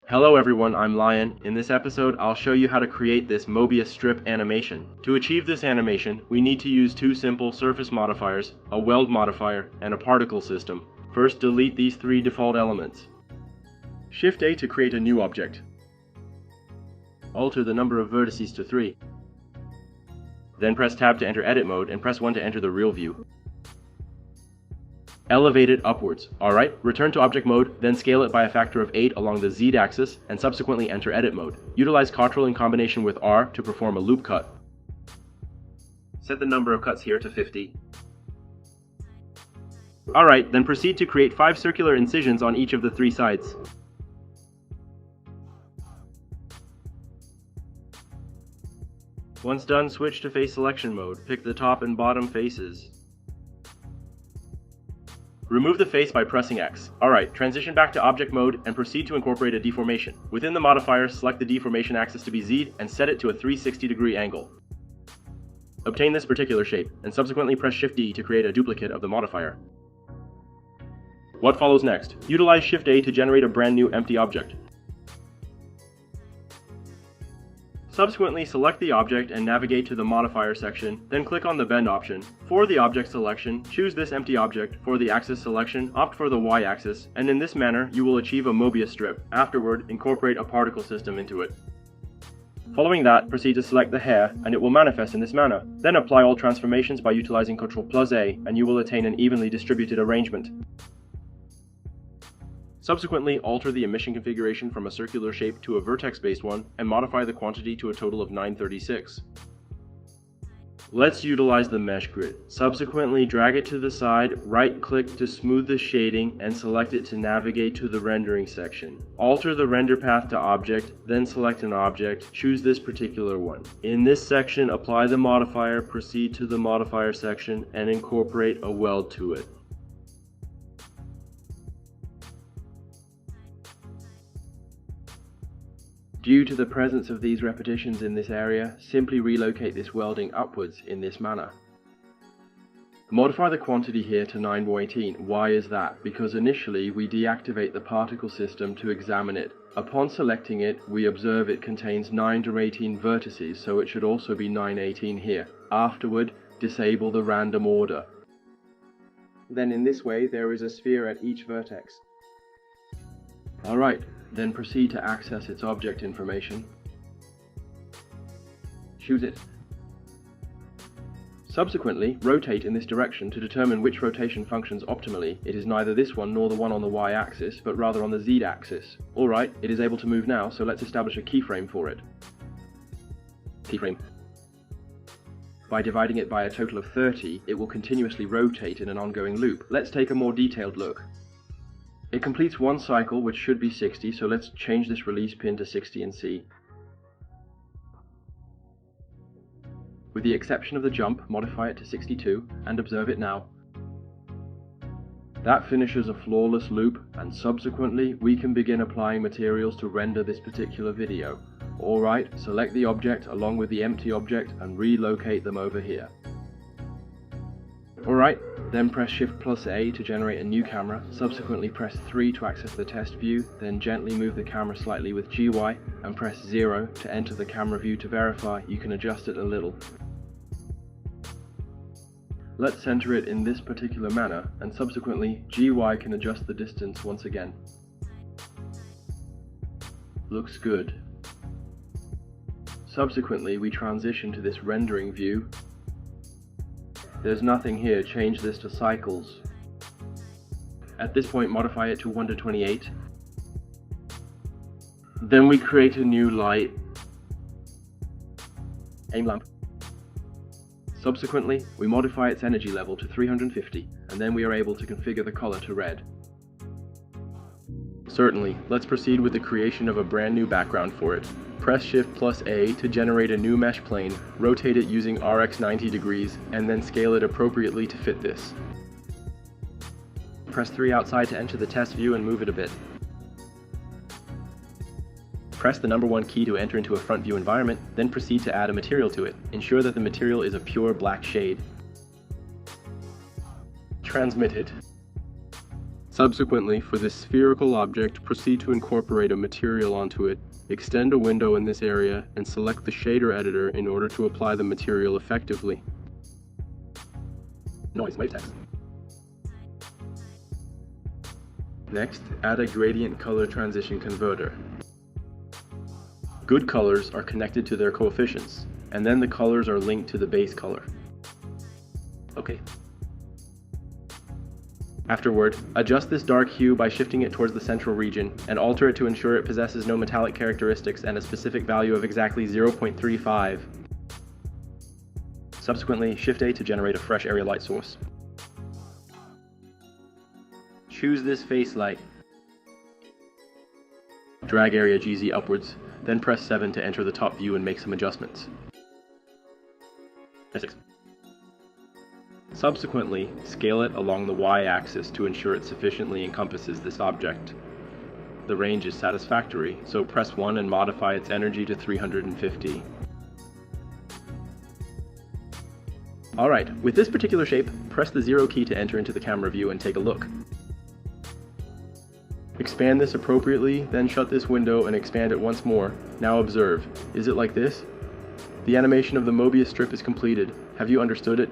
Hello everyone, I'm Lion. In this episode, I'll show you how to create this Mobius strip animation. To achieve this animation, we need to use two simple surface modifiers, a weld modifier, and a particle system. First, delete these three default elements. Shift A to create a new object. Alter the number of vertices to 3. Then press Tab to enter edit mode and press 1 to enter the real view. Elevate it upwards. Alright, return to object mode, then scale it by a factor of 8 along the Z axis, and subsequently enter edit mode. Utilize Ctrl in combination with R to perform a loop cut. Set the number of cuts here to 50. Alright, then proceed to create 5 circular incisions on each of the 3 sides. Once done, switch to face selection mode. Pick the top and bottom faces. Remove the face by pressing X. Alright, transition back to object mode and proceed to incorporate a deformation. Within the modifier, select the deformation axis to be Z and set it to a 360-degree angle. Obtain this particular shape, and subsequently press Shift D to create a duplicate of the modifier. What follows next? Utilize Shift A to generate a brand new empty object. Subsequently, select the object and navigate to the modifier section, then click on the bend option. For the object selection, choose this empty object. For the axis selection, opt for the Y-axis, and in this manner, you will achieve a Mobius strip. Afterward, incorporate a particle system into it. Following that, proceed to select the hair, and it will manifest in this manner. Then apply all transformations by utilizing Ctrl+A, and you will attain an evenly distributed arrangement. Subsequently, alter the emission configuration from a circular shape to a vertex-based one, and modify the quantity to a total of 936. Let's utilize the mesh grid. Subsequently, drag it to the side, right-click to smooth the shading, and select it to navigate to the rendering section. Alter the render path to object, then select an object, choose this particular one. In this section, apply the modifier, proceed to the modifier section, and incorporate a weld to it. Due to the presence of these repetitions in this area, simply relocate this welding upwards in this manner. Modify the quantity here to 9/18. Why is that? Because initially we deactivate the particle system to examine it. Upon selecting it, we observe it contains 9/18 vertices, so it should also be 9/18 here. Afterward, disable the random order. Then in this way there is a sphere at each vertex. Alright. Then proceed to access its object information. Choose it. Subsequently, rotate in this direction to determine which rotation functions optimally. It is neither this one nor the one on the Y-axis, but rather on the Z-axis. Alright, it is able to move now, so let's establish a keyframe for it. Keyframe. By dividing it by a total of 30, it will continuously rotate in an ongoing loop. Let's take a more detailed look. It completes one cycle, which should be 60, so let's change this release pin to 60 and see. With the exception of the jump, modify it to 62, and observe it now. That finishes a flawless loop, and subsequently we can begin applying materials to render this particular video. Alright, select the object along with the empty object and relocate them over here. Alright, then press Shift+A to generate a new camera, subsequently press 3 to access the test view, then gently move the camera slightly with GY, and press 0 to enter the camera view to verify. You can adjust it a little. Let's center it in this particular manner, and subsequently GY can adjust the distance once again. Looks good. Subsequently we transition to this rendering view. There's nothing here, change this to cycles. At this point modify it to 1:28. Then we create a new light. Aim lamp. Subsequently, we modify its energy level to 350, and then we are able to configure the color to red. Certainly, let's proceed with the creation of a brand new background for it. Press Shift+A to generate a new mesh plane, rotate it using RX 90 degrees, and then scale it appropriately to fit this. Press 3 outside to enter the test view and move it a bit. Press the number 1 key to enter into a front view environment, then proceed to add a material to it. Ensure that the material is a pure black shade. Transmit it. Subsequently, for this spherical object, proceed to incorporate a material onto it, extend a window in this area, and select the shader editor in order to apply the material effectively. Noise wave text. Next, add a gradient color transition converter. Good colors are connected to their coefficients, and then the colors are linked to the base color. Okay. Afterward, adjust this dark hue by shifting it towards the central region, and alter it to ensure it possesses no metallic characteristics and a specific value of exactly 0.35. Subsequently, Shift A to generate a fresh area light source. Choose this face light. Drag area GZ upwards, then press 7 to enter the top view and make some adjustments. F6. Subsequently, scale it along the y-axis to ensure it sufficiently encompasses this object. The range is satisfactory, so press 1 and modify its energy to 350. Alright, with this particular shape, press the 0 key to enter into the camera view and take a look. Expand this appropriately, then shut this window and expand it once more. Now observe. Is it like this? The animation of the Mobius strip is completed. Have you understood it?